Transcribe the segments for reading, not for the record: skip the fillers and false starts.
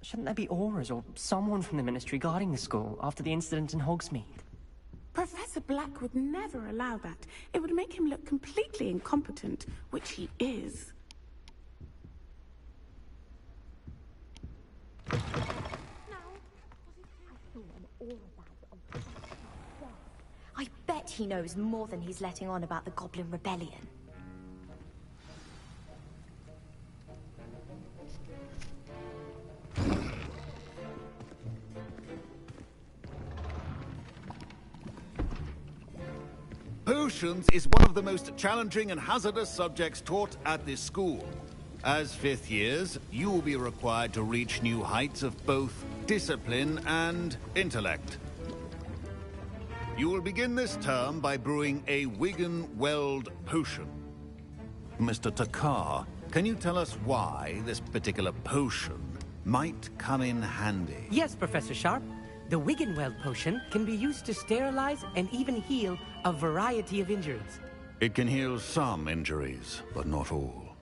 Shouldn't there be Aurors or someone from the Ministry guarding the school after the incident in Hogsmeade? Professor Black would never allow that. It would make him look completely incompetent, which he is. I bet he knows more than he's letting on about the Goblin Rebellion. Potions is one of the most challenging and hazardous subjects taught at this school. As fifth years, you will be required to reach new heights of both discipline and intellect. You will begin this term by brewing a Wiggenweld potion. Mr. Takar, can you tell us why this particular potion might come in handy? Yes, Professor Sharp. The Wiggenweld potion can be used to sterilize and even heal a variety of injuries. It can heal some injuries, but not all.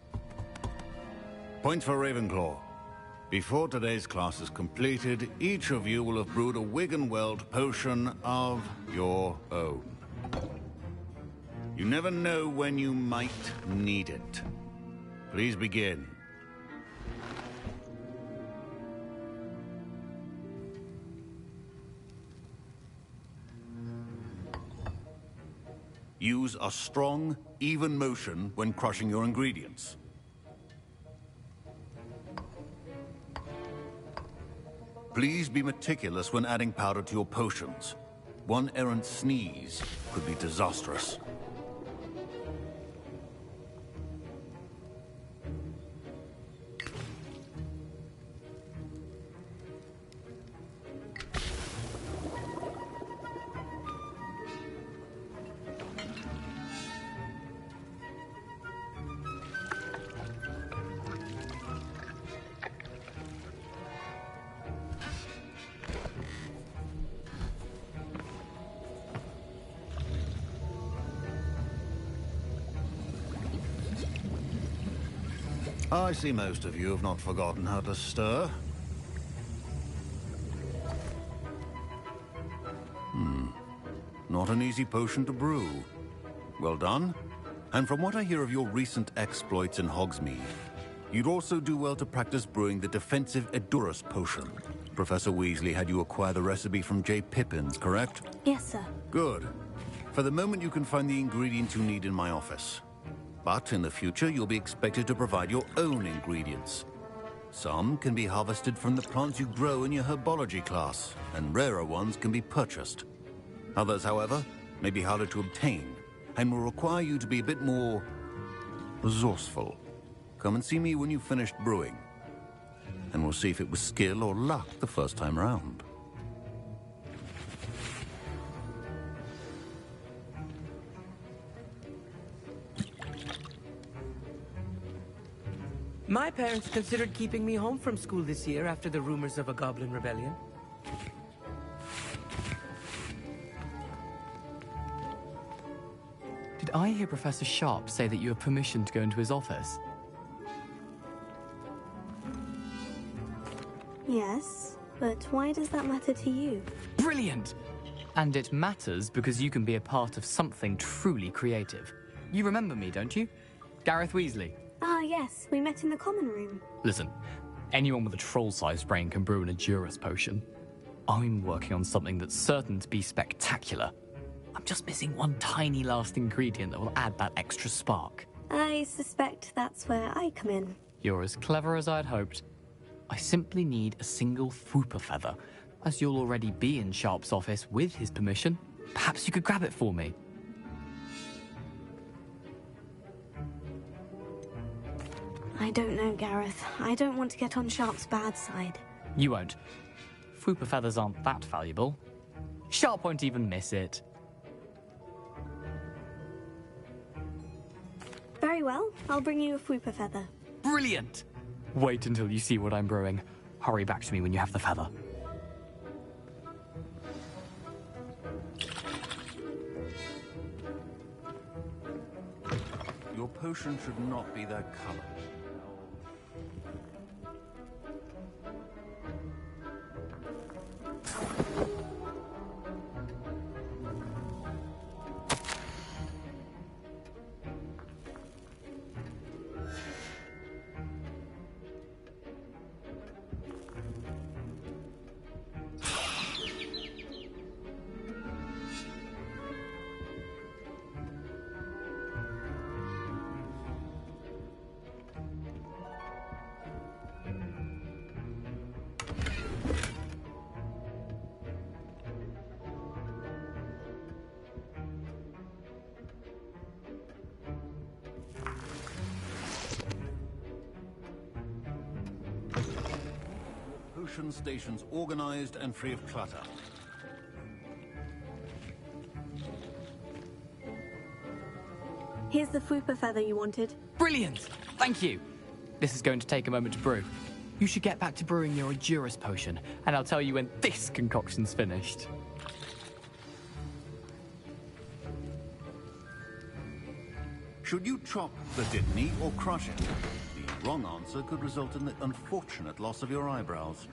Point for Ravenclaw. Before today's class is completed, each of you will have brewed a Wiggenweld potion of your own. You never know when you might need it. Please begin. Use a strong, even motion when crushing your ingredients. Please be meticulous when adding powder to your potions. One errant sneeze could be disastrous. I see most of you have not forgotten how to stir. Not an easy potion to brew. Well done. And from what I hear of your recent exploits in Hogsmeade, you'd also do well to practice brewing the defensive Edurus potion. Professor Weasley had you acquire the recipe from J. Pippins, correct? Yes, sir. Good. For the moment, you can find the ingredients you need in my office. But in the future, you'll be expected to provide your own ingredients. Some can be harvested from the plants you grow in your herbology class, and rarer ones can be purchased. Others, however, may be harder to obtain, and will require you to be a bit more resourceful. Come and see me when you've finished brewing, and we'll see if it was skill or luck the first time round. My parents considered keeping me home from school this year after the rumors of a Goblin Rebellion. Did I hear Professor Sharp say that you have permission to go into his office? Yes, but why does that matter to you? Brilliant! And it matters because you can be a part of something truly creative. You remember me, don't you? Gareth Weasley. Ah, yes, we met in the common room. Listen, anyone with a troll-sized brain can brew an Edurus potion. I'm working on something that's certain to be spectacular. I'm just missing one tiny last ingredient that will add that extra spark. I suspect that's where I come in. You're as clever as I'd hoped. I simply need a single Fwooper feather. As you'll already be in Sharp's office with his permission, perhaps you could grab it for me. I don't know, Gareth. I don't want to get on Sharp's bad side. You won't. Fwooper feathers aren't that valuable. Sharp won't even miss it. Very well, I'll bring you a Fwooper feather. Brilliant! Wait until you see what I'm brewing. Hurry back to me when you have the feather. Your potion should not be that color. potion stations organized and free of clutter. Here's the Fupa feather you wanted. Brilliant! Thank you! This is going to take a moment to brew. You should get back to brewing your Edurus potion, and I'll tell you when this concoction's finished. Should you chop the Dittany or crush it? The wrong answer could result in the unfortunate loss of your eyebrows.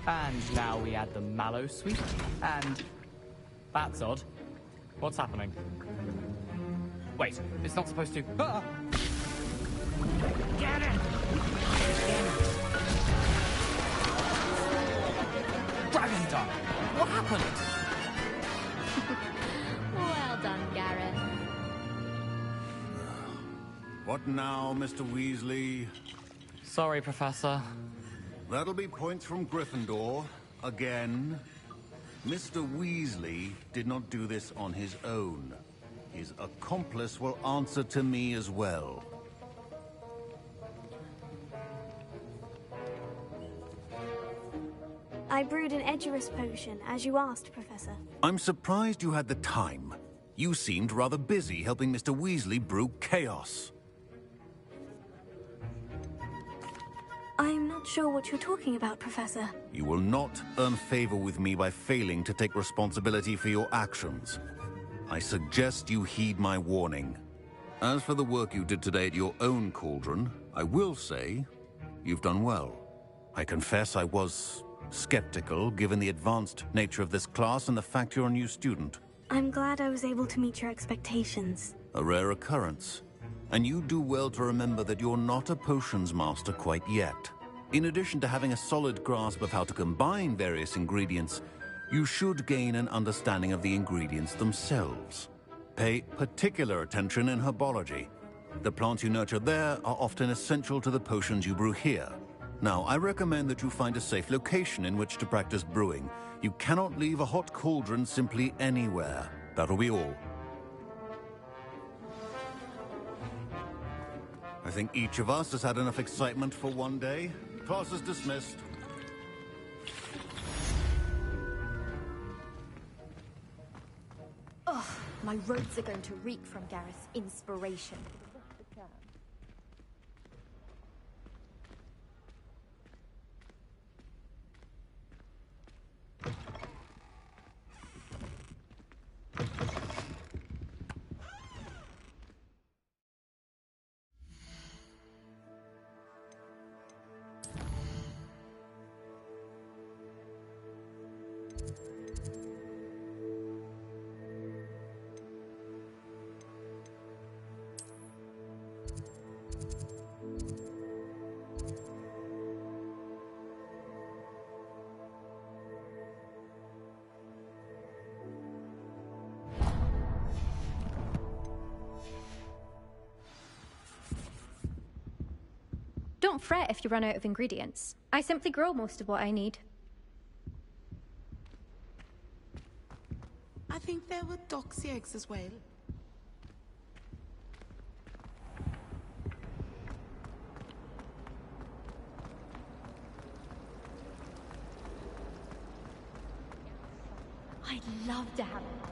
And now we add the mallow sweet, and... That's odd. What's happening? Wait, it's not supposed to... Ah! Get it! Dragon Tongue! What happened? Well done, Gareth. What now, Mr. Weasley? Sorry, Professor. That'll be points from Gryffindor. Again. Mr. Weasley did not do this on his own. His accomplice will answer to me as well. I brewed an Edurus potion, as you asked, Professor. I'm surprised you had the time. You seemed rather busy helping Mr. Weasley brew chaos. I'm not sure what you're talking about, Professor. You will not earn favor with me by failing to take responsibility for your actions. I suggest you heed my warning. As for the work you did today at your own cauldron, I will say you've done well. I confess I was skeptical, given the advanced nature of this class and the fact you're a new student. I'm glad I was able to meet your expectations. A rare occurrence. And you do well to remember that you're not a potions master quite yet. In addition to having a solid grasp of how to combine various ingredients, you should gain an understanding of the ingredients themselves. Pay particular attention in herbology. The plants you nurture there are often essential to the potions you brew here. Now, I recommend that you find a safe location in which to practice brewing. You cannot leave a hot cauldron simply anywhere. That'll be all. I think each of us has had enough excitement for one day. Class is dismissed. Ugh, my robes are going to reek from Gareth's inspiration. Don't fret if you run out of ingredients. I simply grow most of what I need. I think there were doxy eggs as well. I'd love to have it.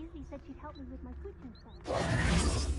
Maisie said she'd help me with my switching spell.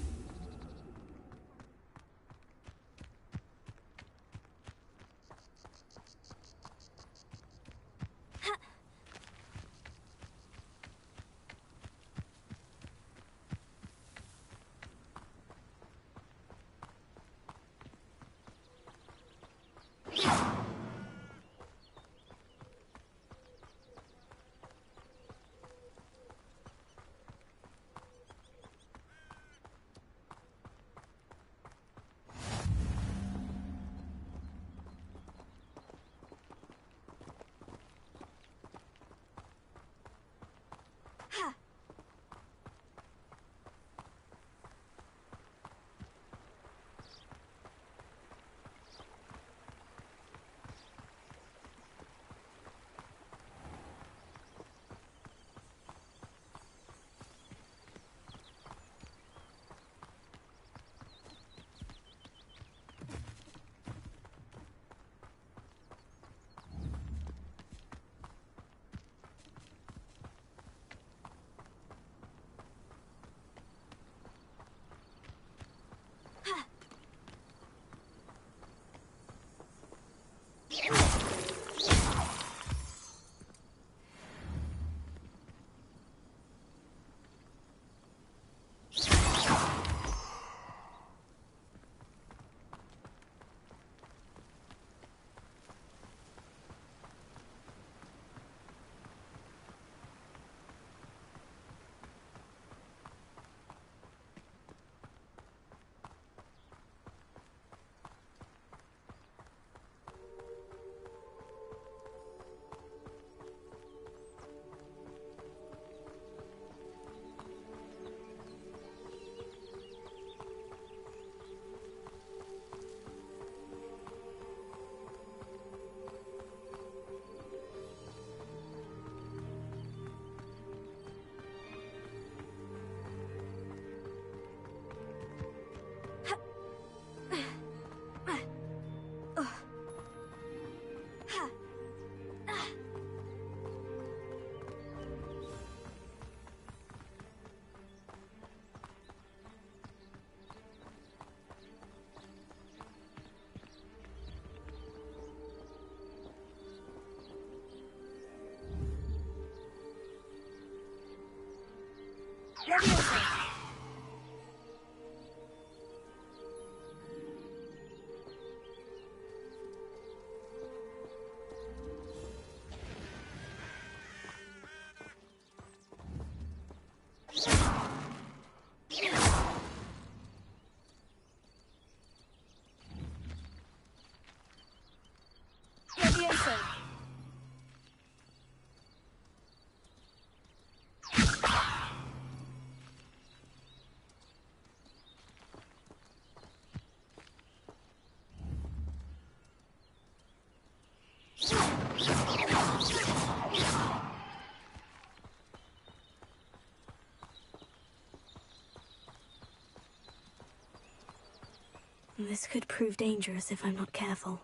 This could prove dangerous if I'm not careful.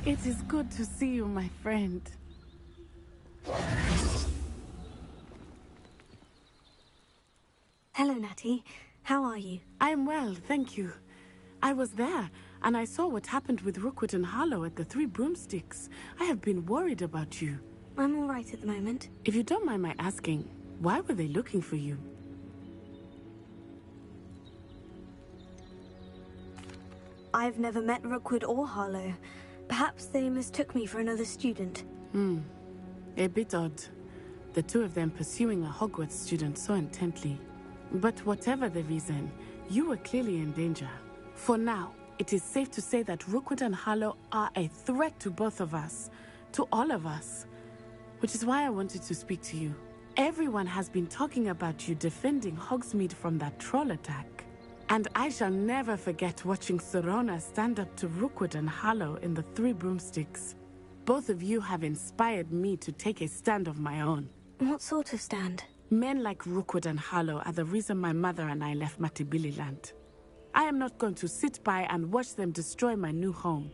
It is good to see you, my friend. Hello, Natty. How are you? I'm well, thank you. I was there, and I saw what happened with Rookwood and Harlow at the Three Broomsticks. I have been worried about you. I'm all right at the moment. If you don't mind my asking, why were they looking for you? I've never met Rookwood or Harlow. Perhaps they mistook me for another student. A bit odd. The two of them pursuing a Hogwarts student so intently. But whatever the reason, you were clearly in danger. For now, it is safe to say that Rookwood and Harlow are a threat to both of us. To all of us. Which is why I wanted to speak to you. Everyone has been talking about you defending Hogsmeade from that troll attack. And I shall never forget watching Serona stand up to Rookwood and Harlow in the Three Broomsticks. Both of you have inspired me to take a stand of my own. What sort of stand? Men like Rookwood and Harlow are the reason my mother and I left Matibili land. I am not going to sit by and watch them destroy my new home.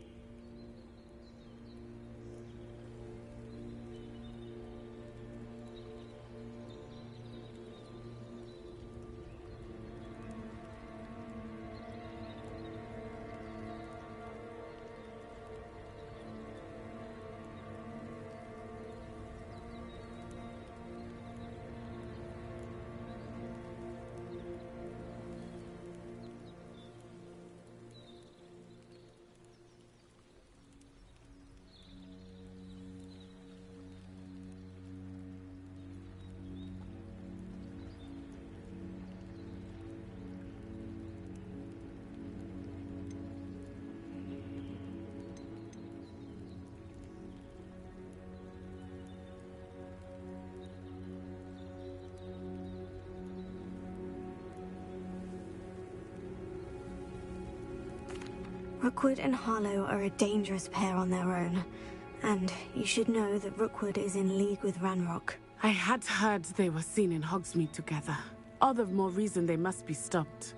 Rookwood and Harlow are a dangerous pair on their own. And you should know that Rookwood is in league with Ranrock. I had heard they were seen in Hogsmeade together. All the more reason they must be stopped.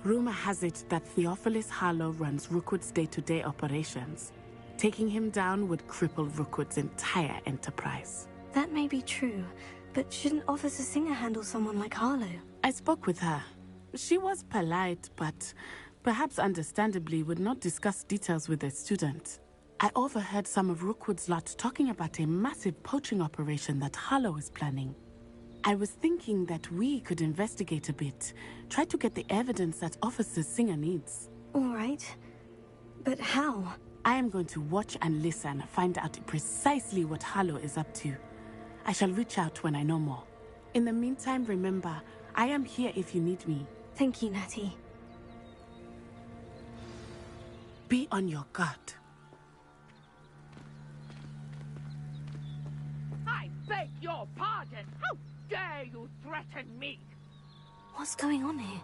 Rumor has it that Theophilus Harlow runs Rookwood's day-to-day operations. Taking him down would cripple Rookwood's entire enterprise. That may be true, but shouldn't Officer Singer handle someone like Harlow? I spoke with her. She was polite, but perhaps understandably would not discuss details with a student. I overheard some of Rookwood's lot talking about a massive poaching operation that Harlow is planning. I was thinking that we could investigate a bit, try to get the evidence that Officer Singer needs. All right. But how? I am going to watch and listen, find out precisely what Harlow is up to. I shall reach out when I know more. In the meantime, remember, I am here if you need me. Thank you, Natty. Be on your guard. I beg your pardon! How dare you threaten me? What's going on here?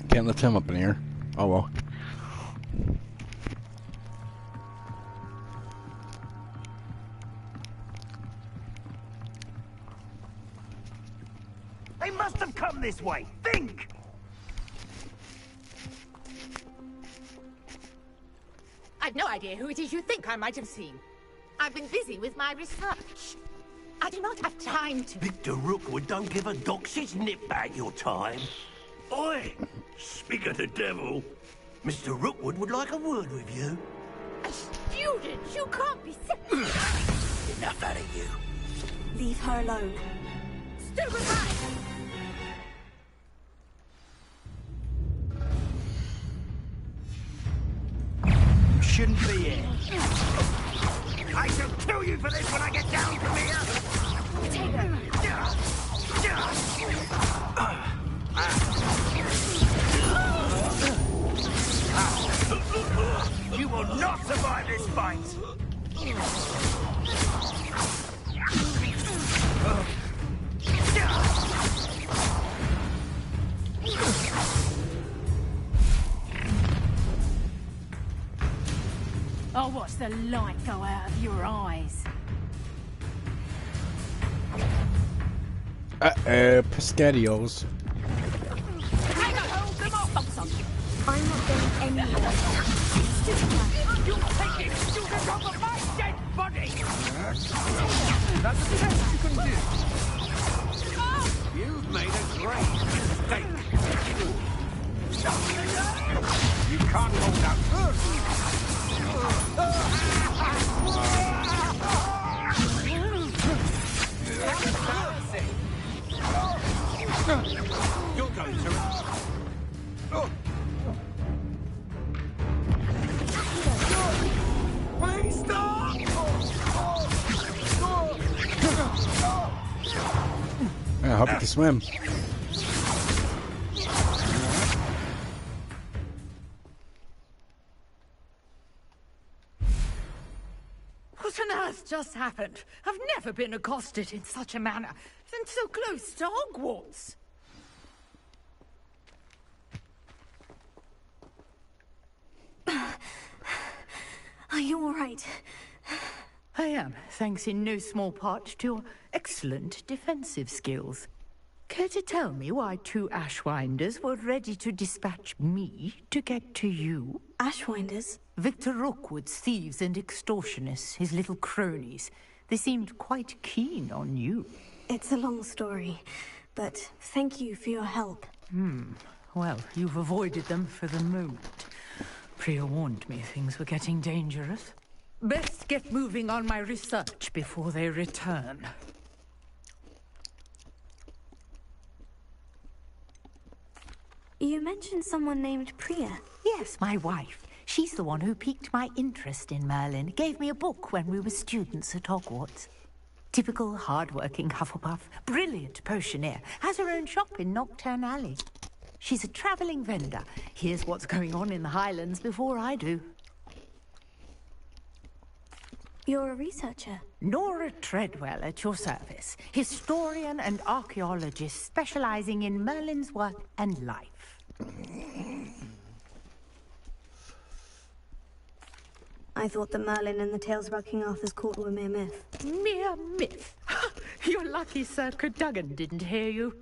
Can't lift him up in here. Oh well. They must have come this way. Think! I've no idea who it is you think I might have seen. I've been busy with my research. I do not have time to... Victor Rookwood don't give a doxy's nip back your time. Oi! Speak of the devil. Mr. Rookwood would like a word with you. A student? You can't be serious. Enough out of you. Leave her alone. Stupid man! Shouldn't be here. I shall kill you for this when I get down from here! You will not survive this fight! I'll watch the light go out of your eyes. Pescadios. Hang on, hold them off! I'm not going anywhere. You take it! You can cover my dead body! That's the best you can do. You've made a great mistake. You can't hold out You're going to Please stop! I hope you can swim. What on earth just happened? I've never been accosted in such a manner, and so close to Hogwarts. Are you all right? I am, thanks in no small part to your excellent defensive skills. Care to tell me why 2 Ashwinders were ready to dispatch me to get to you? Ashwinders? Victor Rookwood's thieves and extortionists, his little cronies. They seemed quite keen on you. It's a long story, but thank you for your help. Well, you've avoided them for the moment. Priya warned me things were getting dangerous. Best get moving on my research before they return. You mentioned someone named Priya. Yes, my wife. She's the one who piqued my interest in Merlin. Gave me a book when we were students at Hogwarts. Typical hard-working Hufflepuff. Brilliant potioneer. Has her own shop in Nocturne Alley. She's a travelling vendor. Hears what's going on in the Highlands before I do. You're a researcher? Nora Treadwell at your service. Historian and archaeologist specialising in Merlin's work and life. I thought that Merlin and the tales about King Arthur's court were mere myth. Mere myth? You're lucky Sir Cadogan didn't hear you.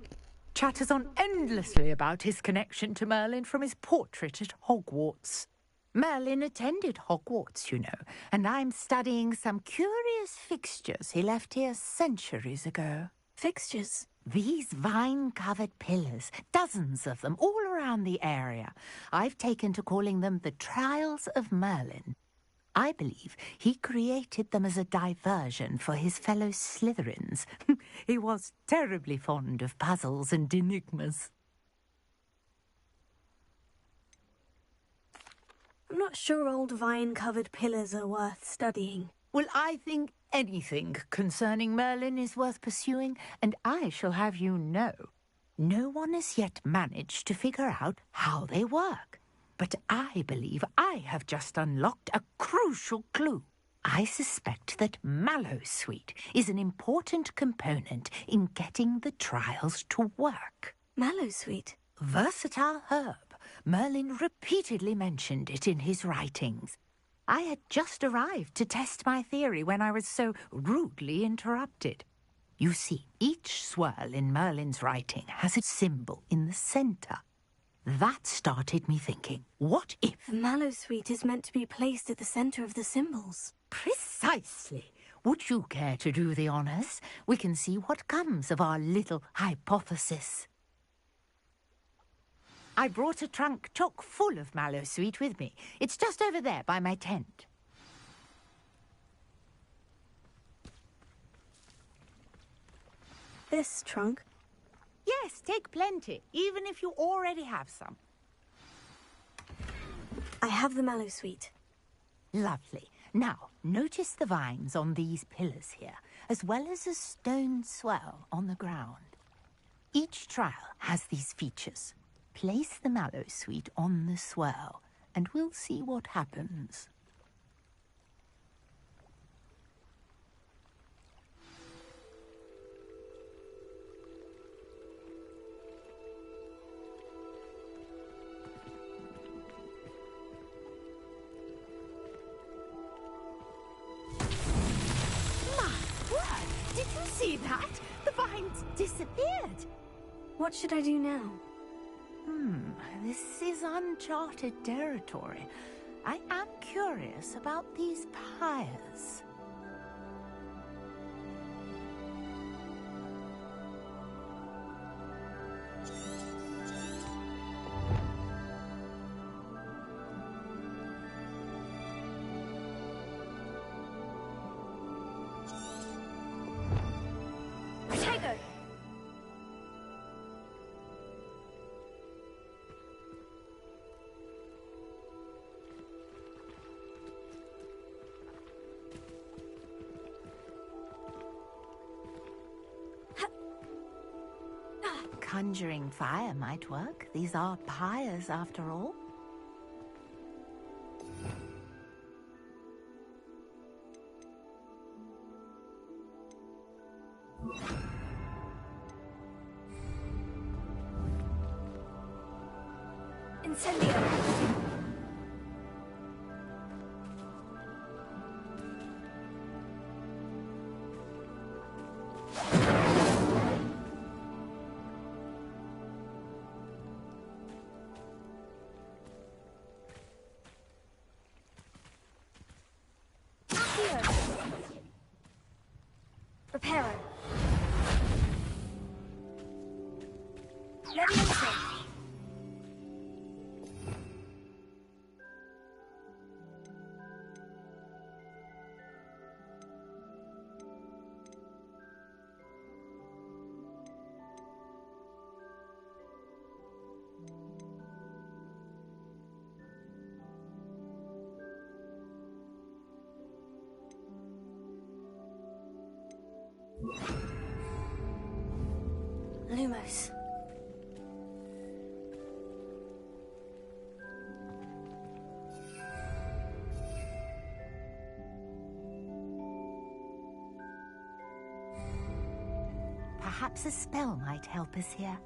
Chatters on endlessly about his connection to Merlin from his portrait at Hogwarts. Merlin attended Hogwarts, you know, and I'm studying some curious fixtures he left here centuries ago. Fixtures? These vine-covered pillars, dozens of them, all around the area. I've taken to calling them the Trials of Merlin. I believe he created them as a diversion for his fellow Slytherins. He was terribly fond of puzzles and enigmas. I'm not sure old vine-covered pillars are worth studying. Well, I think anything concerning Merlin is worth pursuing, and I shall have you know, no one has yet managed to figure out how they work. But I believe I have just unlocked a crucial clue. I suspect that Mallowsweet is an important component in getting the trials to work. Mallowsweet? Versatile herb. Merlin repeatedly mentioned it in his writings. I had just arrived to test my theory when I was so rudely interrupted. You see, each swirl in Merlin's writing has a symbol in the centre. That started me thinking, what if... The Mallowsweet is meant to be placed at the centre of the symbols. Precisely. Would you care to do the honours? We can see what comes of our little hypothesis. I brought a trunk chock full of Mallowsweet with me. It's just over there by my tent. This trunk? Yes, take plenty, even if you already have some. I have the Mallowsweet. Lovely. Now, notice the vines on these pillars here, as well as a stone swell on the ground. Each trial has these features. Place the Mallowsweet on the swirl, and we'll see what happens. My word! Did you see that? The vines disappeared. What should I do now? This is uncharted territory. I am curious about these pyres. Conjuring fire might work. These are pyres, after all. Incendio! Reparo. Leviosa. Lumos. Perhaps a spell might help us here.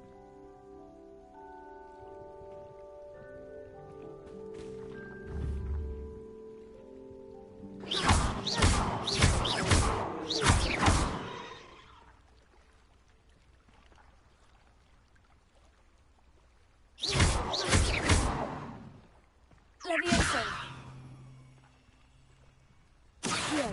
Leviosa. Here.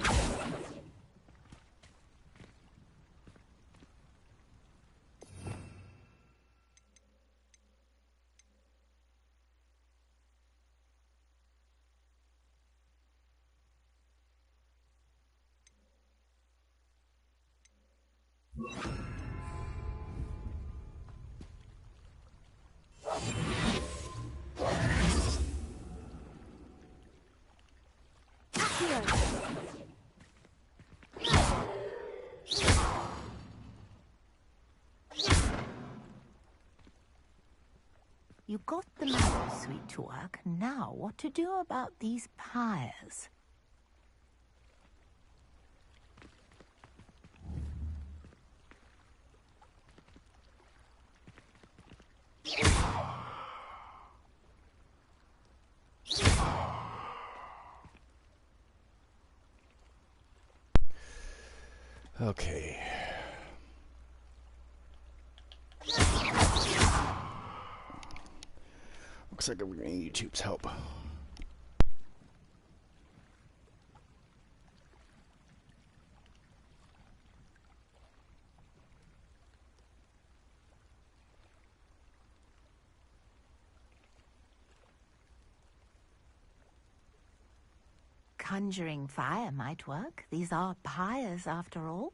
You got the Mallow suite to work. Now, what to do about these pyres? Okay. Looks like we're gonna need YouTube's help. Conjuring fire might work. These are pyres, after all.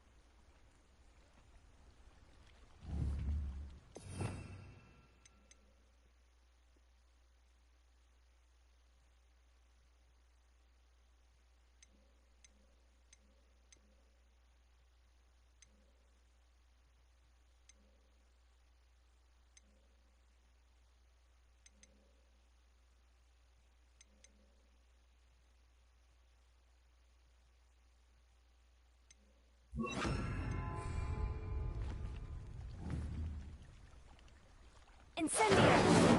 Incendio!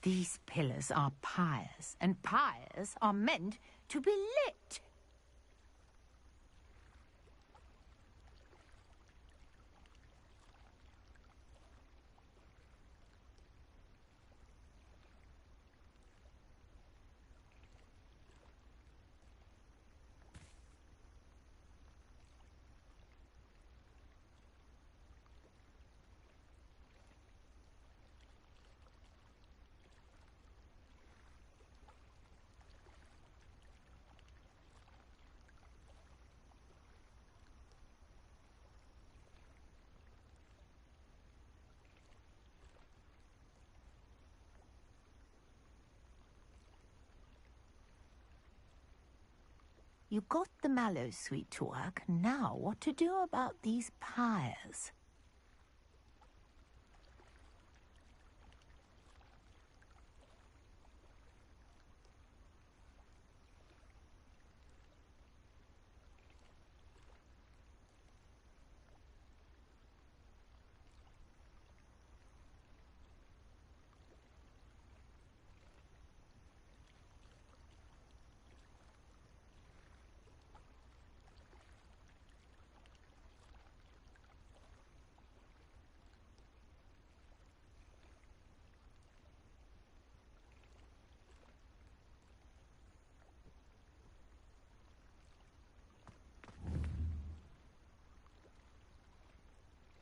These pillars are pyres, and pyres are meant to be lit. You got the mallow sweet to work. Now, what to do about these pyres?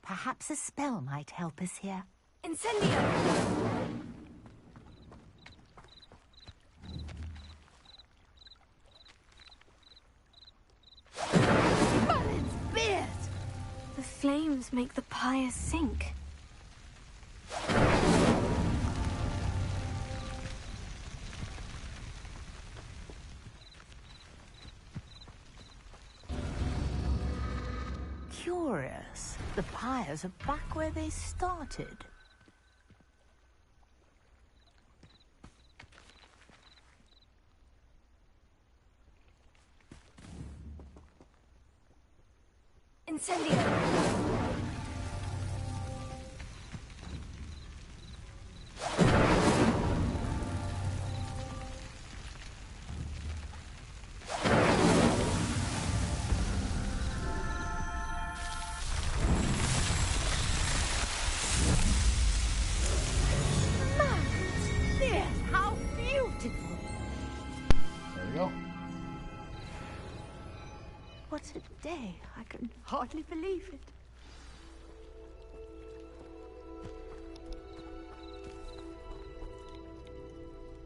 Perhaps a spell might help us here. Incendio! Merlin's beard! The flames make the pyre sink. Curious. The pyres are back where they started. Incendio! How beautiful! There we go. What a day. I can hardly believe it.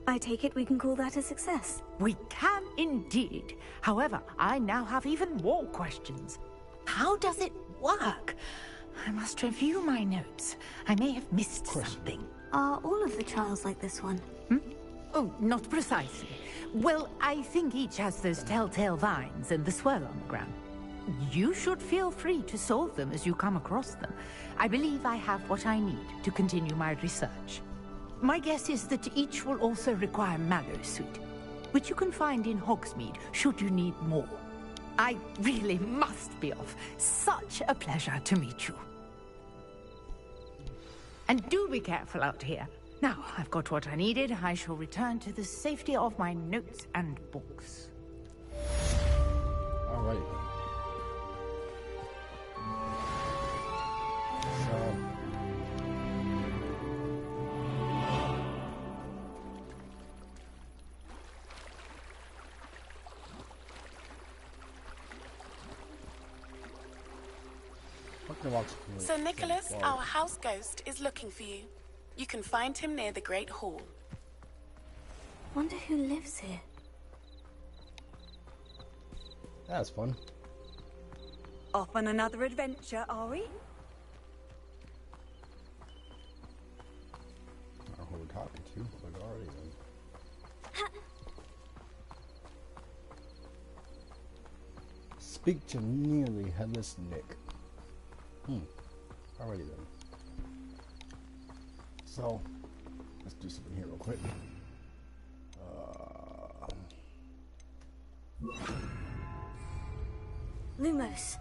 I take it we can call that a success. We can indeed. However, I now have even more questions. How does it work? I must review my notes. I may have missed something. Are all of the trials like this one? Oh, not precisely. Well, I think each has those telltale vines and the swirl on the ground. You should feel free to solve them as you come across them. I believe I have what I need to continue my research. My guess is that each will also require mallow sweet, which you can find in Hogsmeade should you need more. I really must be off. Such a pleasure to meet you. And do be careful out here. Now, I've got what I needed. I shall return to the safety of my notes and books. All right. So. Sir Nicholas, our house ghost, is looking for you. You can find him near the Great Hall. Wonder who lives here. That's fun. Off on another adventure, are we? I don't know who we're talking to, but already then. Speak to nearly headless Nick. Alrighty then. So, let's do something here real quick. Lumos.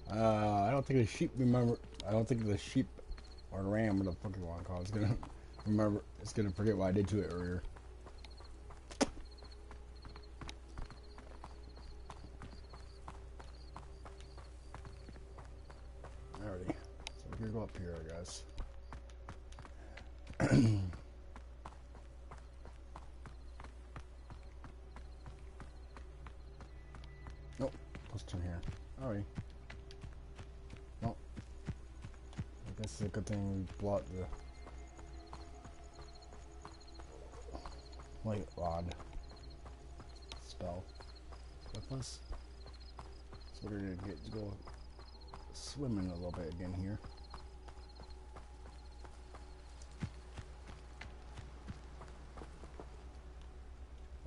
I don't think the sheep remember. I don't think the sheep or ram, what the fuck you want to call it, is gonna remember. It's gonna forget what I did to it earlier. Alrighty, so we're gonna go up here, I guess. Nope, let's turn here. Alright. Nope. I guess it's a good thing we blocked the light rod spell with us. we're gonna go swimming a little bit again here.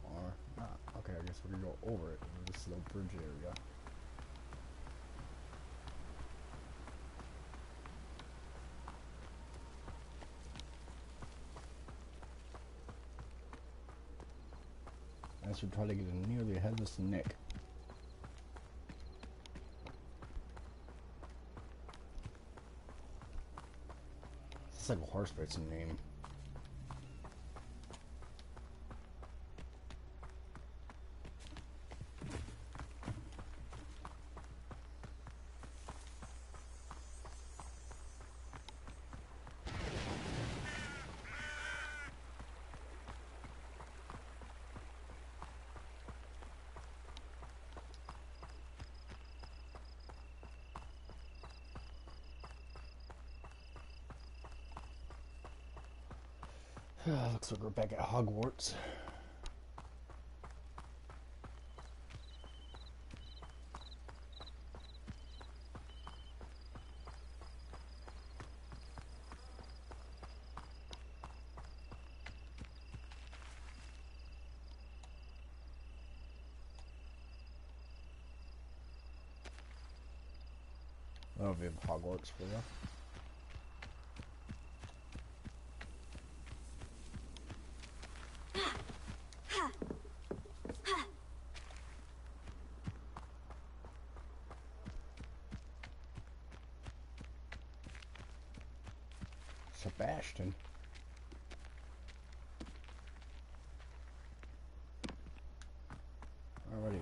Or not. Okay, I guess we're gonna go over it. This little bridge area. I should try to get a nearly headless Nick. It's like a horse racing name. Looks like we're back at Hogwarts. That'll be Hogwarts for you. Sebastian. Alrighty.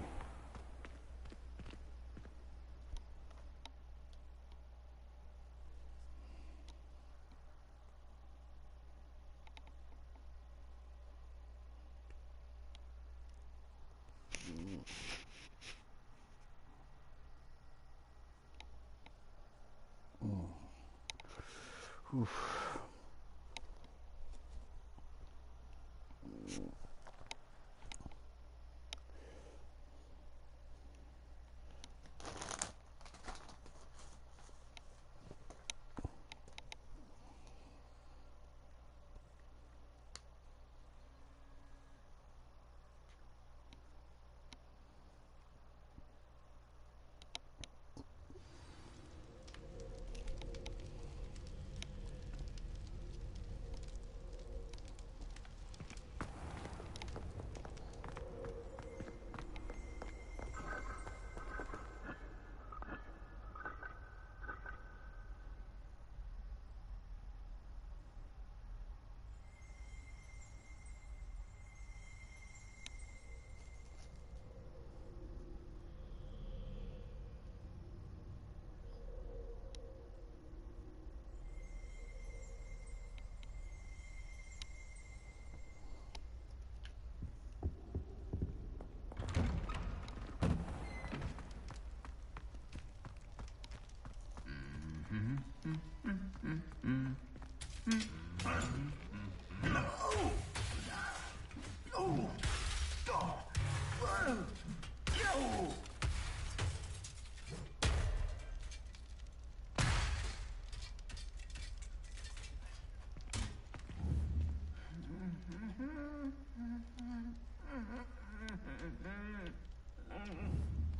Oof.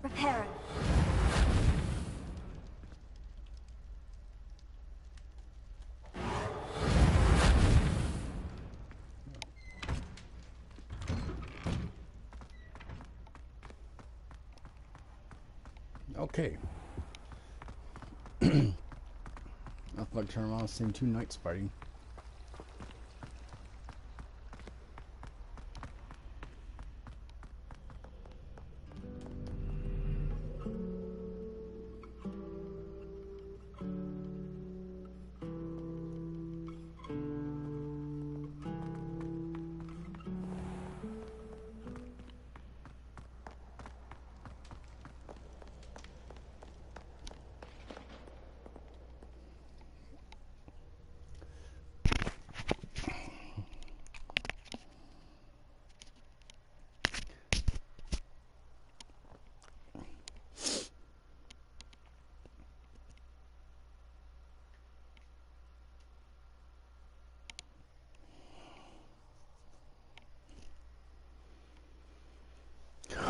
Repair. Okay. Nothing like turn around and seeing two knights fighting.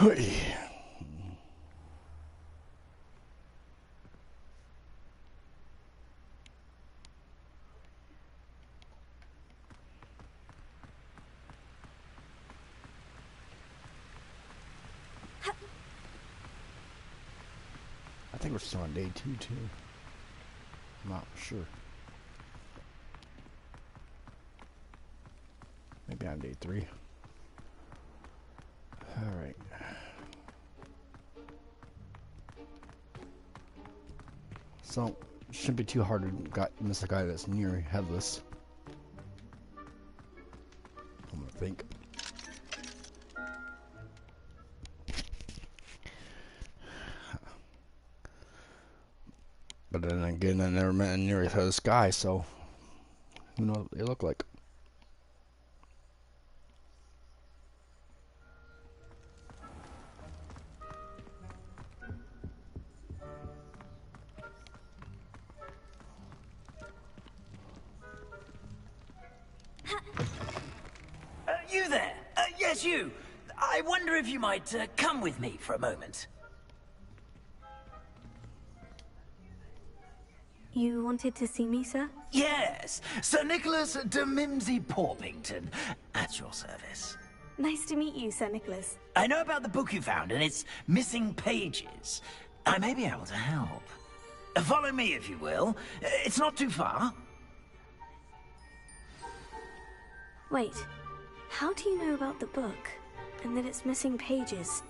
Hey. I think we're still on day 2 too. I'm not sure. Maybe on day 3. Alright. So, shouldn't be too hard to miss a guy that's near headless. I'm gonna think. But then again, I never met a near headless guy, so who knows what they look like. You there? Yes, you. I wonder if you might come with me for a moment. You wanted to see me, sir? Yes, Sir Nicholas de Mimsy Porpington, at your service. Nice to meet you, Sir Nicholas. I know about the book you found and its missing pages. I may be able to help. Follow me, if you will. It's not too far. Wait, how do you know about the book, and that it's missing pages?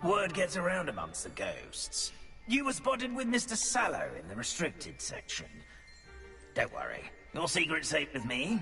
Word gets around amongst the ghosts. You were spotted with Mr. Sallow in the restricted section. Don't worry, your secret's safe with me.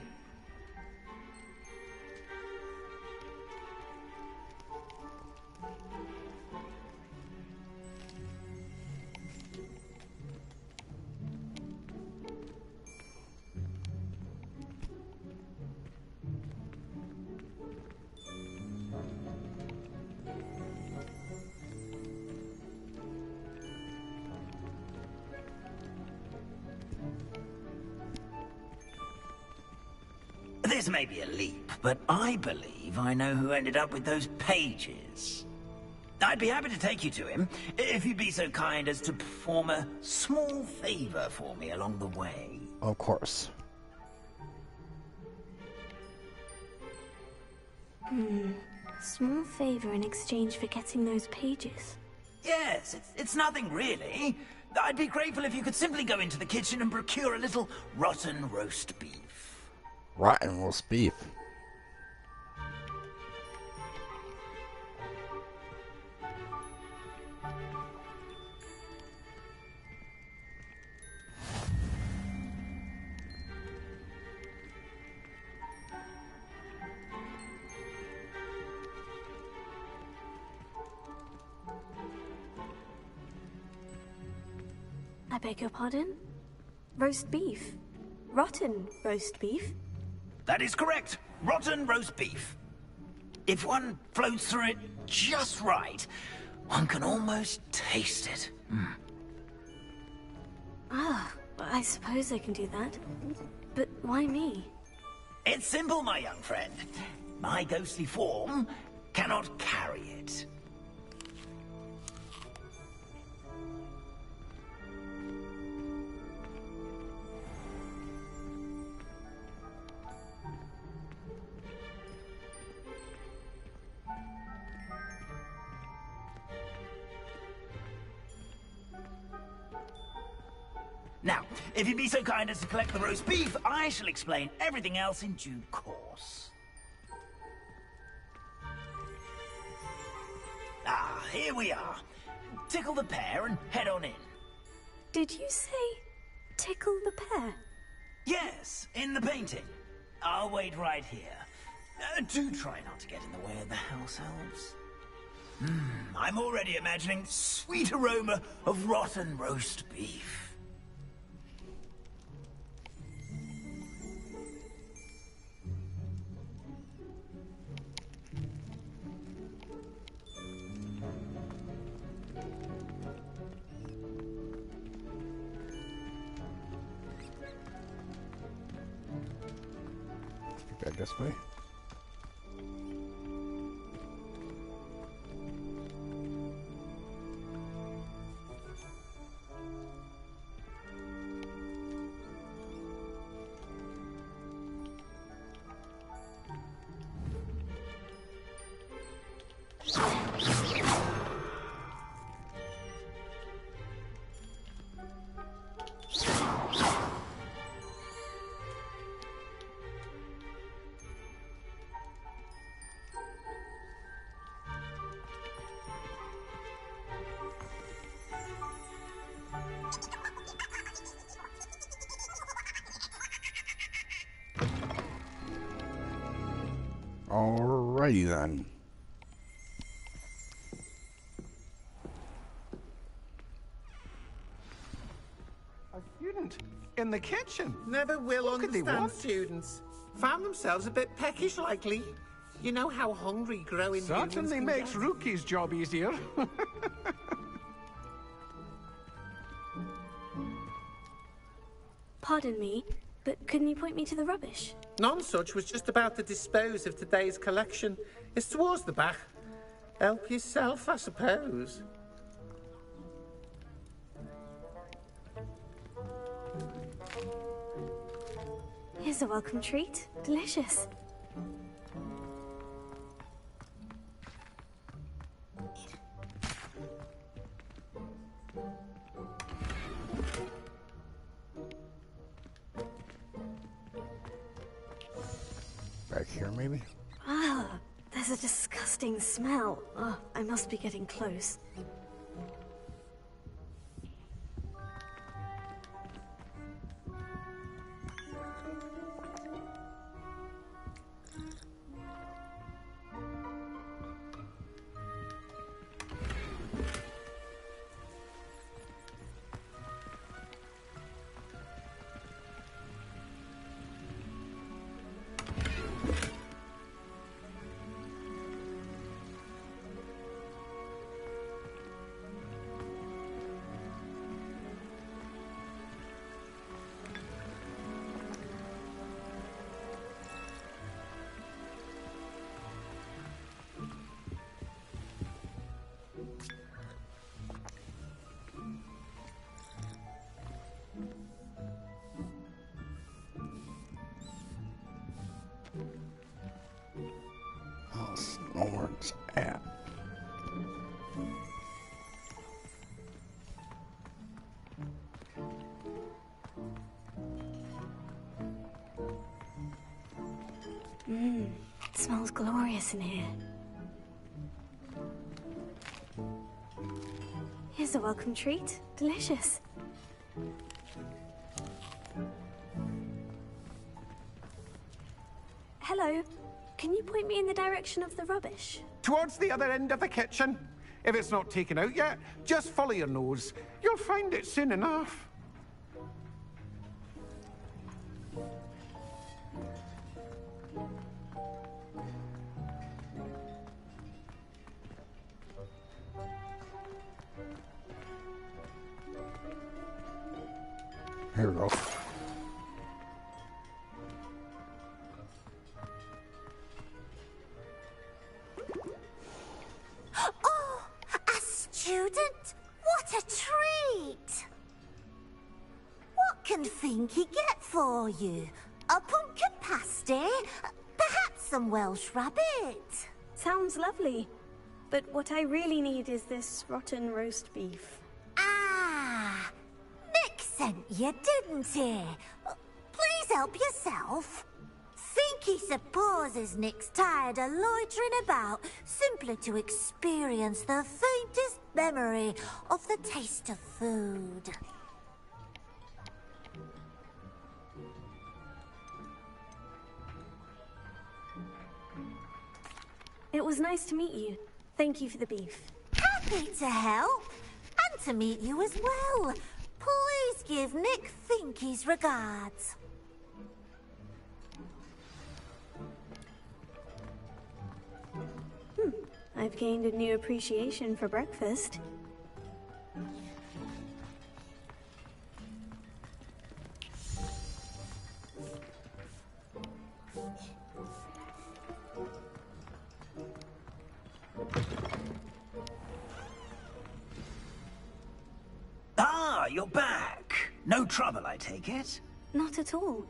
This may be a leap, but I believe I know who ended up with those pages. I'd be happy to take you to him, if you'd be so kind as to perform a small favor for me along the way. Of course. Small favor in exchange for getting those pages. Yes, it's nothing really. I'd be grateful if you could simply go into the kitchen and procure a little rotten roast beef. Rotten roast beef. I beg your pardon? Roast beef? Rotten roast beef? That is correct. Rotten roast beef. If one floats through it just right, one can almost taste it. Ah, I suppose I can do that. But why me? It's simple, my young friend. My ghostly form cannot carry it. Now, if you'd be so kind as to collect the roast beef, I shall explain everything else in due course. Ah, here we are. Tickle the pear and head on in. Did you say tickle the pear? Yes, in the painting. I'll wait right here. Do try not to get in the way of the house elves. I'm already imagining sweet aroma of rotten roast beef. Back this way. Alrighty then. A student in the kitchen. Never will What could they understand want? students. Found themselves a bit peckish, likely. You know how hungry growing humans Certainly can makes get. Rookie's job easier. Pardon me, but couldn't you point me to the rubbish? Nonsuch was just about to dispose of today's collection. It's towards the back. Help yourself, I suppose. Here's a welcome treat. Delicious. Back here, maybe? Ah, there's a disgusting smell. Oh, I must be getting close. Oh, know where it's at. It smells glorious in here. Here's a welcome treat. Delicious. Hello. Can you point me in the direction of the rubbish? Towards the other end of the kitchen. If it's not taken out yet, just follow your nose. You'll find it soon enough. Here we go. Oh, a student? What a treat! What can Finky get for you? A pumpkin pasty? Perhaps some Welsh rabbit? Sounds lovely. But what I really need is this rotten roast beef. Ah, Nick sent you, didn't he? Please help yourself. Finky supposes Nick's tired of loitering about simply to experience the faintest memory of the taste of food. It was nice to meet you. Thank you for the beef. Happy to help, and to meet you as well. Please give Nick Finky's regards. I've gained a new appreciation for breakfast. Ah, you're back. No trouble, I take it? Not at all.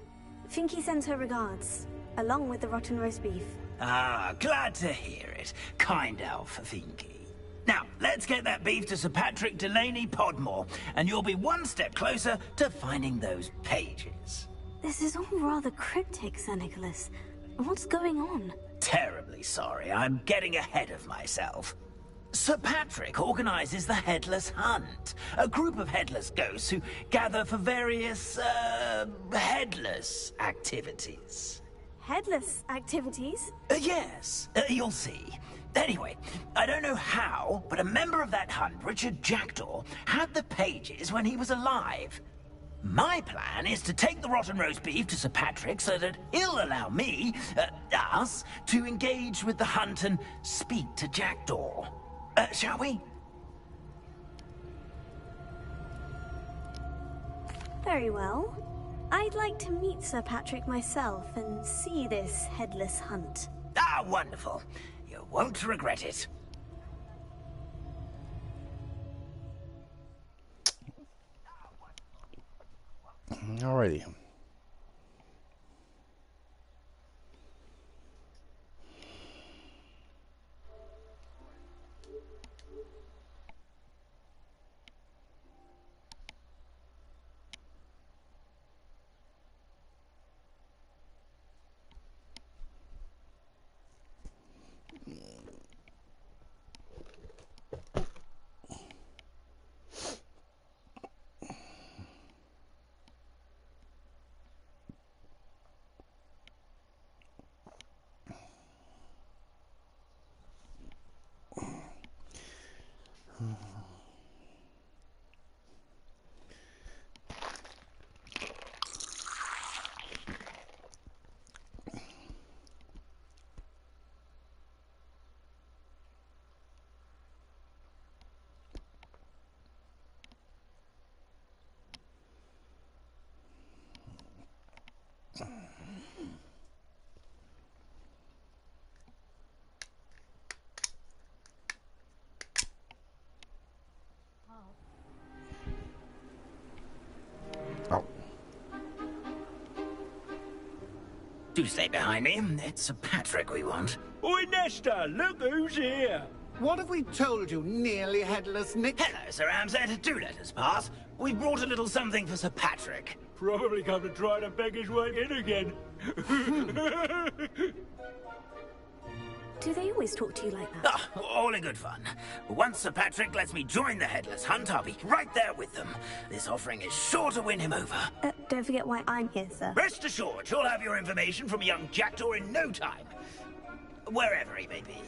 Finky sends her regards, along with the rotten roast beef. Ah, glad to hear it. Kind elf, Finky. Now, let's get that beef to Sir Patrick Delaney Podmore, and you'll be one step closer to finding those pages. This is all rather cryptic, Sir Nicholas. What's going on? Terribly sorry, I'm getting ahead of myself. Sir Patrick organizes the Headless Hunt, a group of headless ghosts who gather for various, headless activities. Headless activities? Yes, you'll see. Anyway, I don't know how, but a member of that hunt, Richard Jackdaw, had the pages when he was alive. My plan is to take the rotten roast beef to Sir Patrick so that he'll allow me, us, to engage with the hunt and speak to Jackdaw. Shall we? Very well. I'd like to meet Sir Patrick myself and see this headless hunt. Ah, wonderful. You won't regret it. Alrighty. Do stay behind me. It's Sir Patrick we want. Oi, Nesta, look who's here. What have we told you, nearly headless Nick? Hello, Sir Ramsed. Do let us pass. We brought a little something for Sir Patrick. Probably come to try to beg his way in again. Do they always talk to you like that? Ah, all in good fun. Once Sir Patrick lets me join the Headless Hunt, I'll be right there with them. This offering is sure to win him over. Don't forget why I'm here, sir. Rest assured, you'll have your information from a young Jackdaw in no time. Wherever he may be.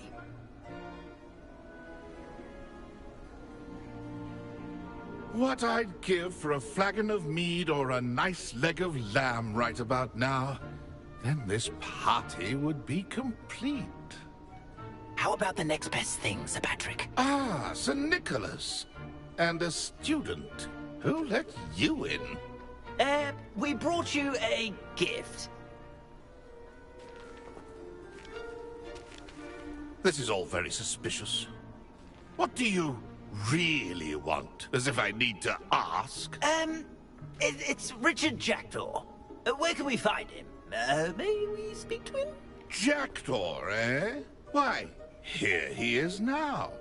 What I'd give for a flagon of mead or a nice leg of lamb right about now. Then this party would be complete. How about the next best thing, Sir Patrick? Ah, Sir Nicholas. And a student. Who let you in? We brought you a gift. This is all very suspicious. What do you really want? As if I need to ask. It's Richard Jackdaw. Where can we find him? May we speak to him? Jackdaw, eh? Why, here he is now.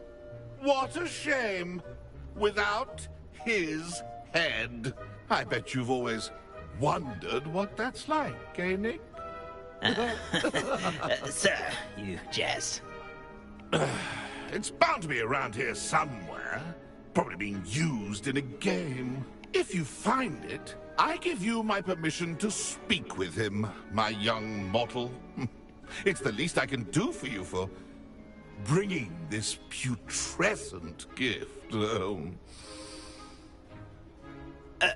What a shame. Without his head. I bet you've always wondered what that's like, eh, Nick? Sir, you jest. It's bound to be around here somewhere. Probably being used in a game. If you find it, I give you my permission to speak with him, my young mortal. It's the least I can do for you for bringing this putrescent gift home.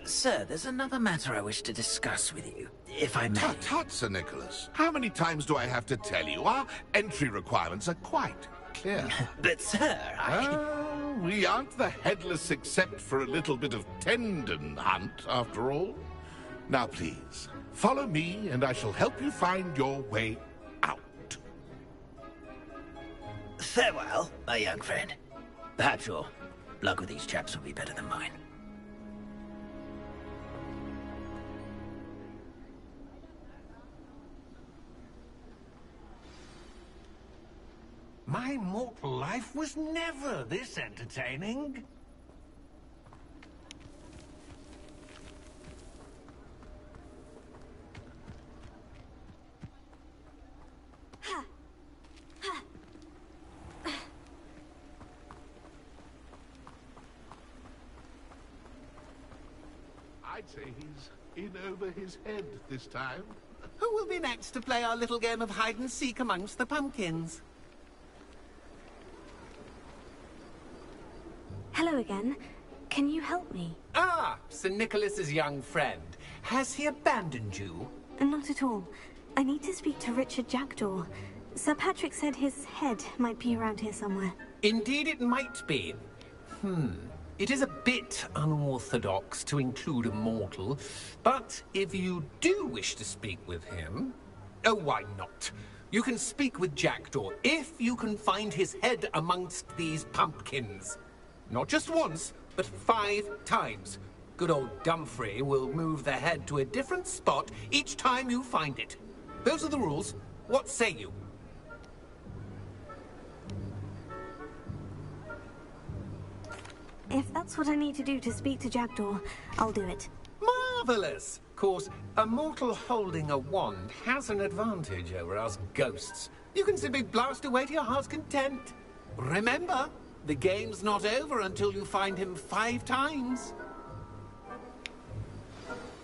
Sir, there's another matter I wish to discuss with you, if I may. Tut, tut, Sir Nicholas. How many times do I have to tell you? Our entry requirements are quite clear. But, sir, we aren't the headless except for a little bit of tendon hunt, after all. Now, please, follow me, and I shall help you find your way out. Farewell, my young friend. Perhaps your luck with these chaps will be better than mine. My mortal life was never this entertaining. I'd say he's in over his head this time. Who will be next to play our little game of hide-and-seek amongst the pumpkins? Hello again. Can you help me? Ah, Sir Nicholas's young friend. Has he abandoned you? Not at all. I need to speak to Richard Jackdaw. Sir Patrick said his head might be around here somewhere. Indeed it might be. It is a bit unorthodox to include a mortal, but if you do wish to speak with him... Oh, why not? You can speak with Jackdaw if you can find his head amongst these pumpkins. Not just once, but 5 times. Good old Dumfrey will move the head to a different spot each time you find it. Those are the rules. What say you? If that's what I need to do to speak to Jackdaw, I'll do it. Marvellous! Of course, a mortal holding a wand has an advantage over us ghosts. You can simply blast away to your heart's content. Remember, the game's not over until you find him 5 times.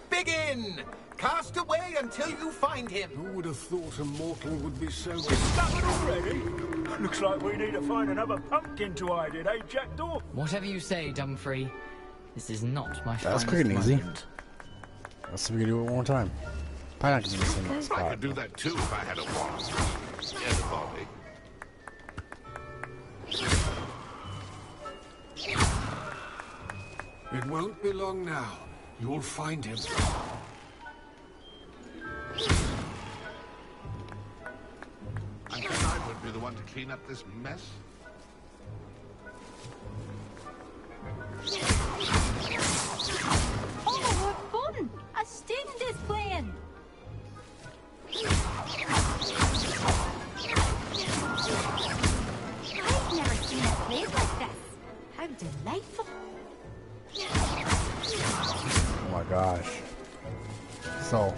Begin! Cast away until you find him. Who would have thought a mortal would be so stubborn already? Looks like we need to find another pumpkin to hide in, eh, Jackdaw? Whatever you say, Dumfrey. This is not my That's finest quick and easy. moment. Let's see if we can do it one more time. Probably not gonna be the same I spot. could do that too if I had a wand. And a body. It won't be long now. You'll find him. I think I would be the one to clean up this mess. Oh, what fun! A student is playing! I've never seen a place like this. How delightful! Oh my gosh. So.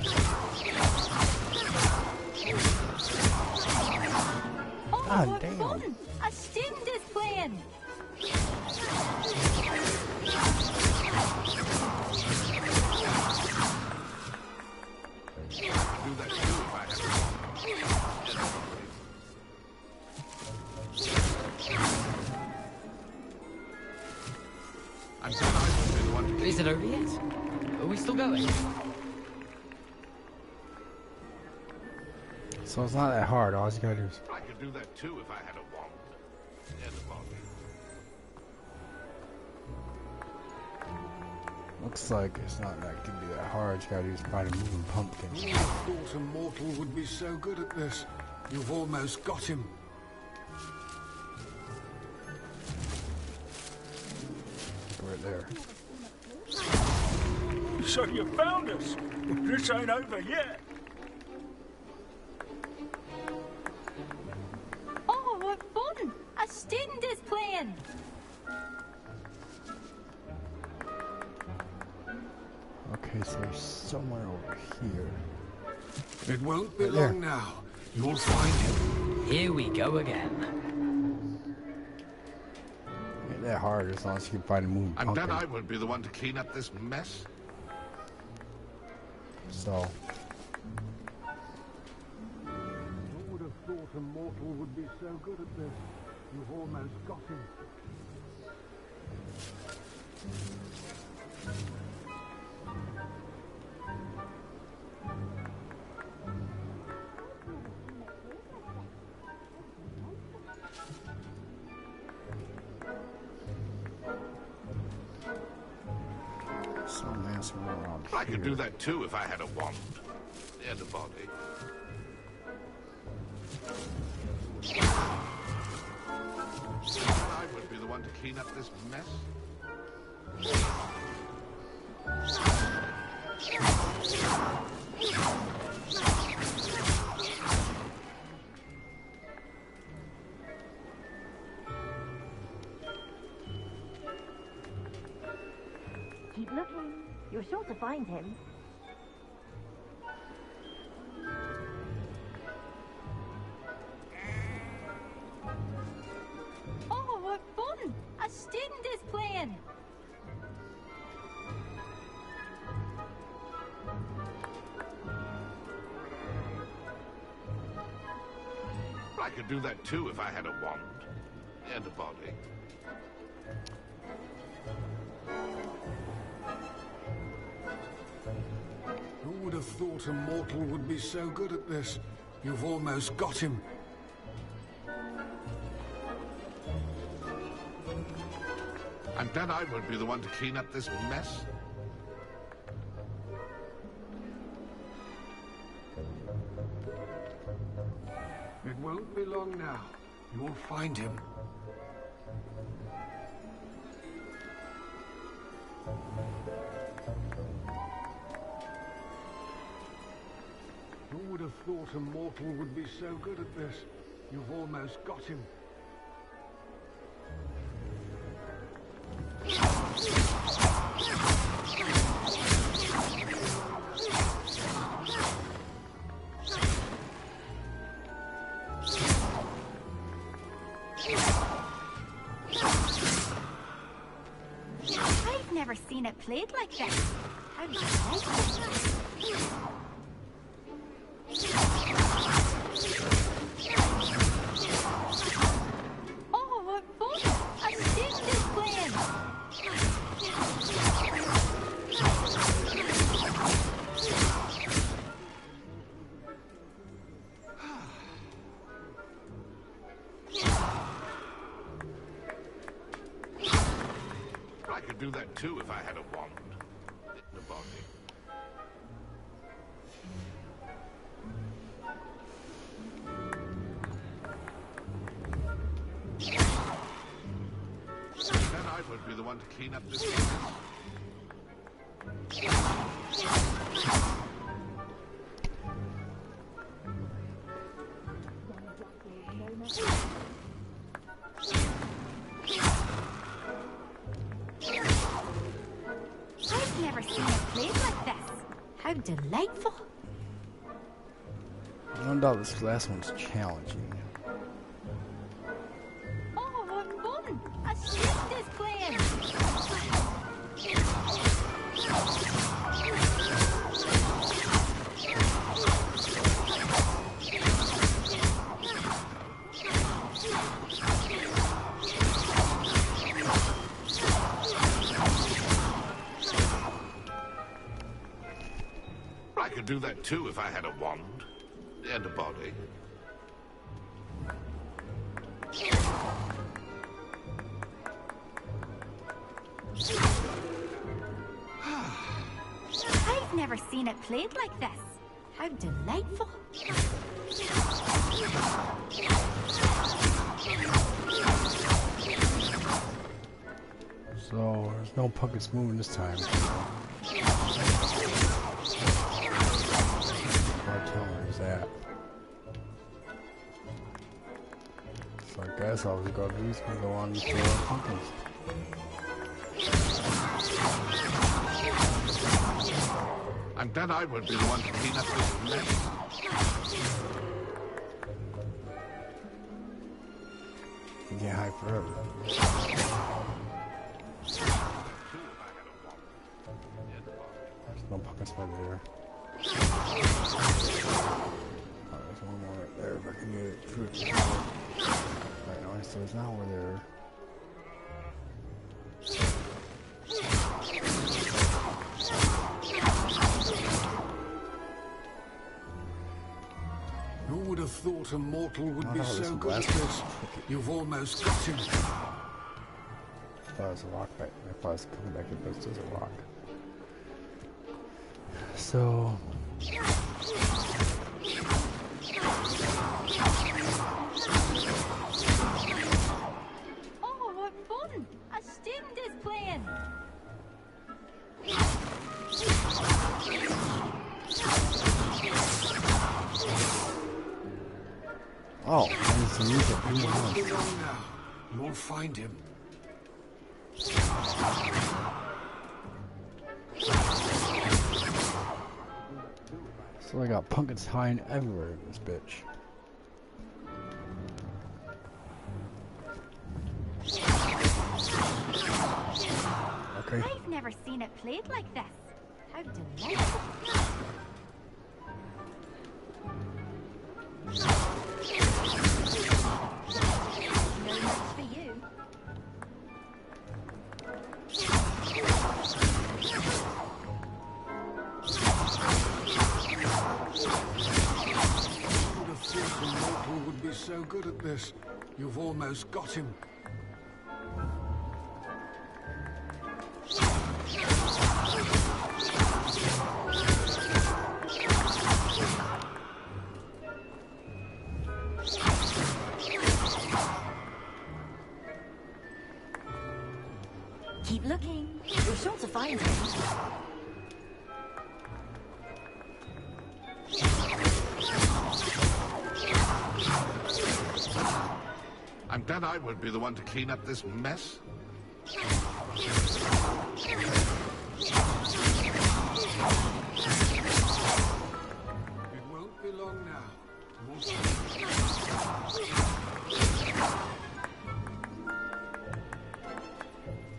Oh, God what damn. fun! A student is playing! Do that too if I had a wand. I'm glad I would be the one to clean. Is it over yet? Are we still going? So it's not that hard. All you gotta do is. I could do that too if I had a wand. And a body. Looks like it's not that gonna be that hard. You gotta do is find a moving pumpkin. Who would have thought a mortal would be so good at this? You've almost got him. Right there. So you found us. This ain't over yet. Oh, what fun! A student is playing! Okay, so there's somewhere over here. It won't be Right there. long now. You'll find him. Here we go again. Ain't that hard as long as you can find a moving I'm pumpkin. glad I would be the one to clean up this mess. So. Who would have thought a mortal would be so good at this? You've almost got him. Some answer around I could here. do that too if I had a wand. And a body. I would be the one to clean up this mess. Keep looking. You're sure to find him. Oh, what fun! A student is playing! I could do that too if I had a wand and a body. Who would have thought a mortal would be so good at this? You've almost got him. I'm glad I won't be the one to clean up this mess. It won't be long now. You'll find him. Who would have thought a mortal would be so good at this? You've almost got him. I've never seen it played like this. How do you like it? Oh, what fun! A student is playing! I could do that too if I had a wand and a body. Then I would be the one to clean up this mess. I've never seen it played like this. How delightful! No doubt this last one's challenging. Oh, what fun! A student is playing! I could do that too if I had a wand and a body. I've never seen it played like this. How delightful! So there's no puppets moving this time. Our teller is that. So I guess all we gotta do is go on to the pumpkins. I'm glad I won't be the one to clean up this mess. Yeah, high forever. There's no pumpkins by there. Oh, there's one more right there if I can get it through. Right now, so there's now over there. Who would have thought a mortal would be so good at this? You've almost got him. I thought it was a rock back. I thought it was coming back here, but it's just a rock. So. Oh, what fun! A student is playing! Oh, I need to use it. Won't be long now. You'll find him. So I got pumpkins hiding everywhere in this bitch. Okay. I've never seen it played like this. How delightful. No match for you. Who'd have thought the mortal would be so good at this? You've almost got him. Keep looking. You're sure to find him. I'm glad I won't be the one to clean up this mess. It won't be long now.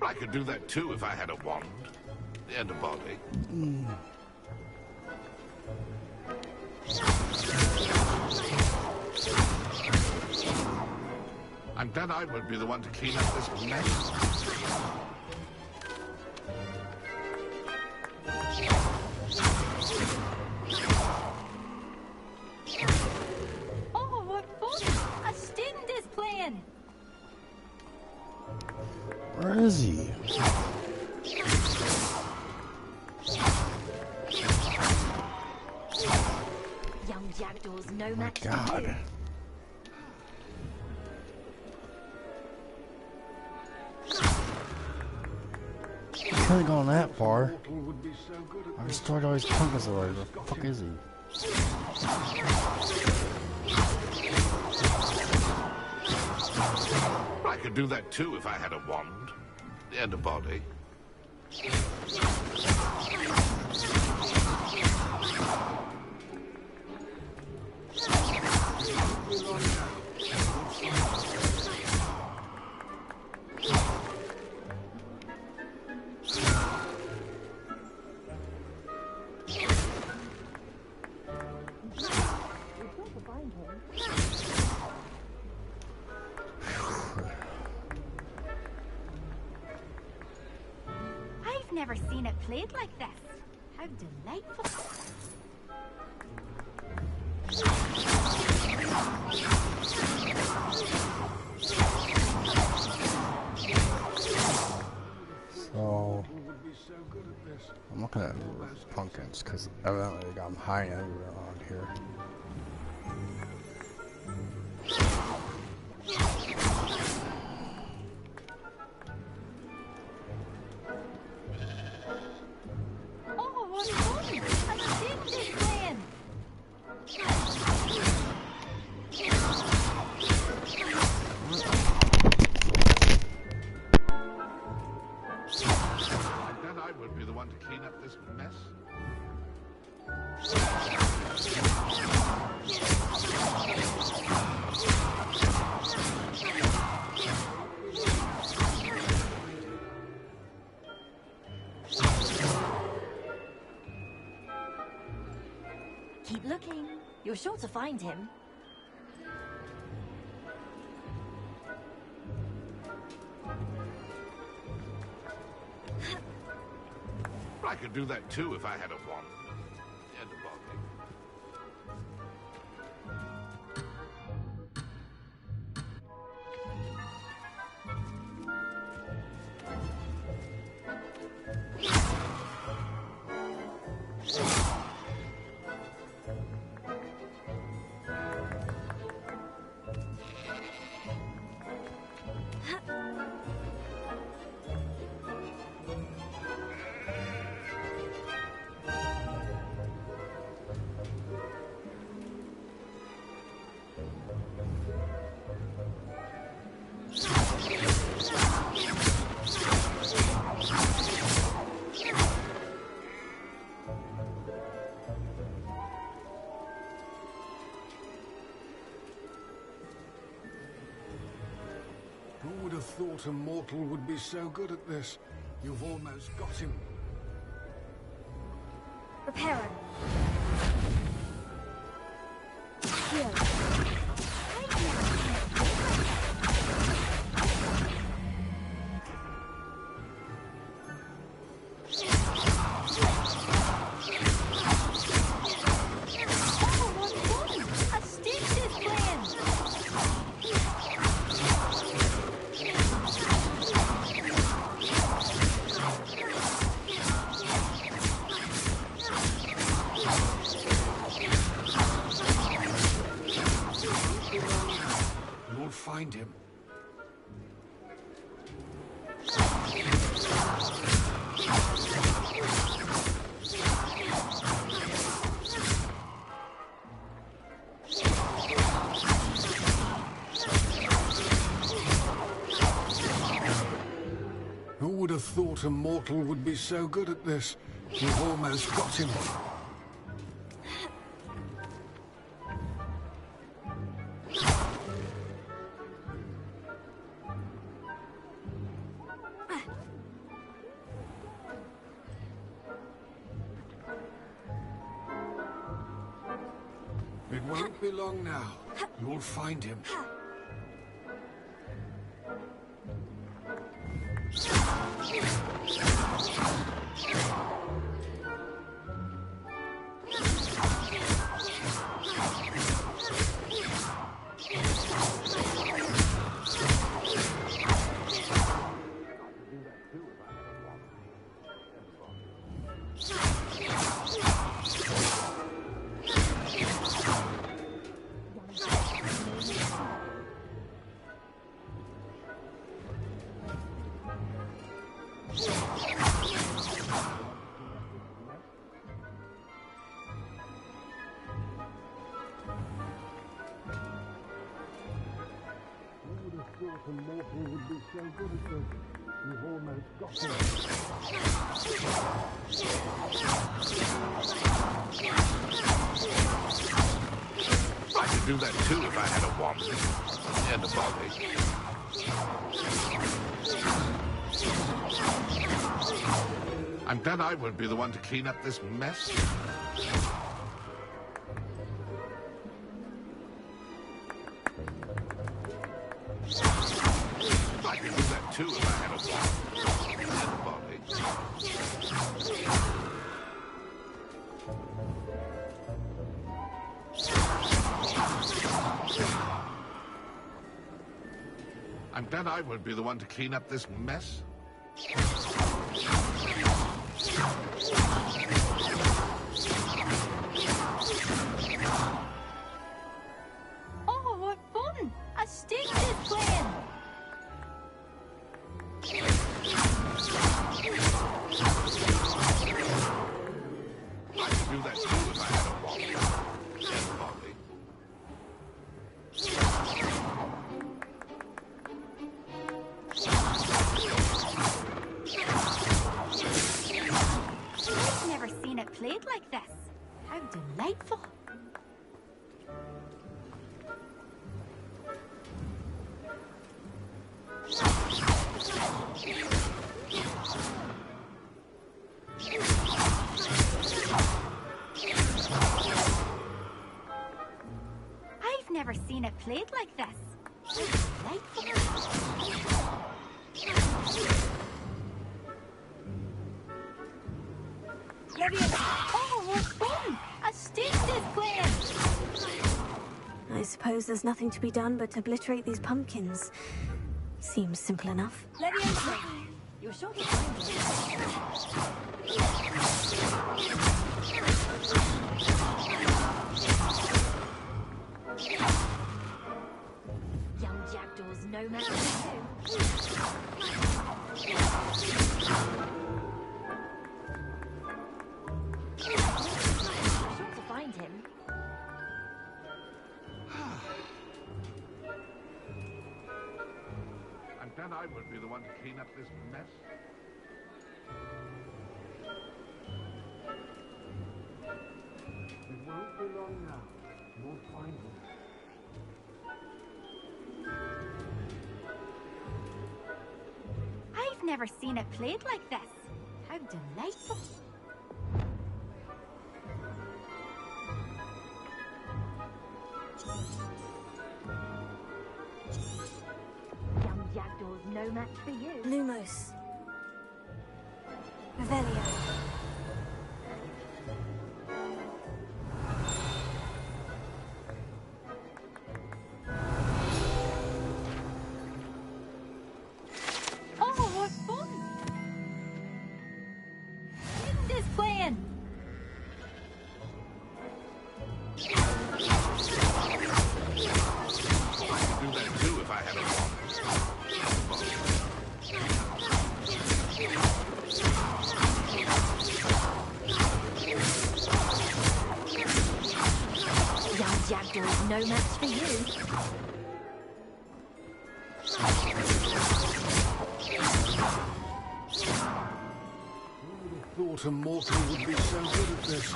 I could do that too if I had a wand and a body. I'm glad I won't be the one to clean up this mess. Oh, what fun! A student is playing. Where is he? Young jackdaws, no match for God. you. I could have gone that far. I destroyed all these pumpkins already. Where the fuck is he? I could do that too if I had a wand and a body. I've never seen it played like this. How delightful. So I'm looking at pumpkins because evidently they got them hiding everywhere around here. Oh, what fun! A student is playing. I'm glad I won't be the one to clean up this mess. Keep looking. You're sure to find him. I could do that too if I had a wand and a body. thought a mortal would be so good at this. You've almost got him. Reparo. Here. You'll find him. Who would have thought a mortal would be so good at this? You've almost got him. It won't be long now. You'll find him. A mortal would be so good at this. You've almost got him. I could do that too if I had a wand and a body. I'm glad I won't be the one to clean up this mess. I could do that too if I had a wand and a body. I'm glad I won't be the one to clean up this mess. Oh, what fun! A stick is playing! I could do that too if I had a wand and a body. I've never seen it played like this. How delightful. I've never seen it played like this. How delightful. Oh, what fun! A stick is playing! I suppose there's nothing to be done but obliterate these pumpkins. Seems simple enough. You're sure to find Young jackdaws no match for you. You're sure to find him. I'm glad I won't be the one to clean up this mess. It won't be long now. You'll find him. never seen it played like this. How delightful. Young Jackdaw's no match for you. Lumos. Revelio. Oh, what fun! Linda's playing. I could do that too if I had a wand. Young Jackdaw's no match for you. Who would have thought a mortal would be so good at this?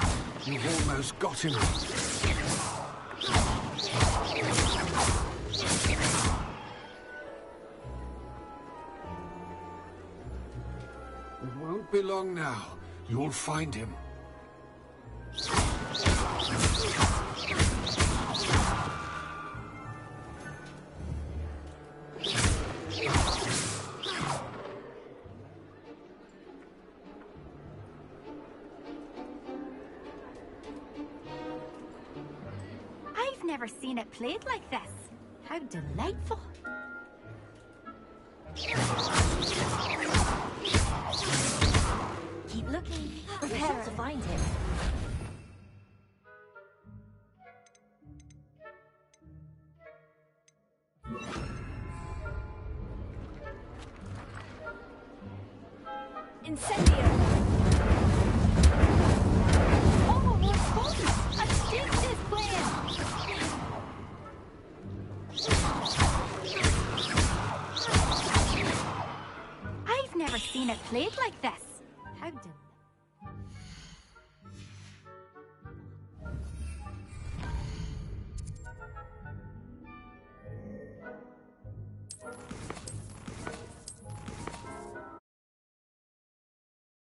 You've almost got him. It won't be long now. You'll find him. I've never seen it played like this. How delightful. Keep looking. Prepare to find him. Incendio! Oh, what fun! A stitch is playing. I've never seen it played like this. How delightful.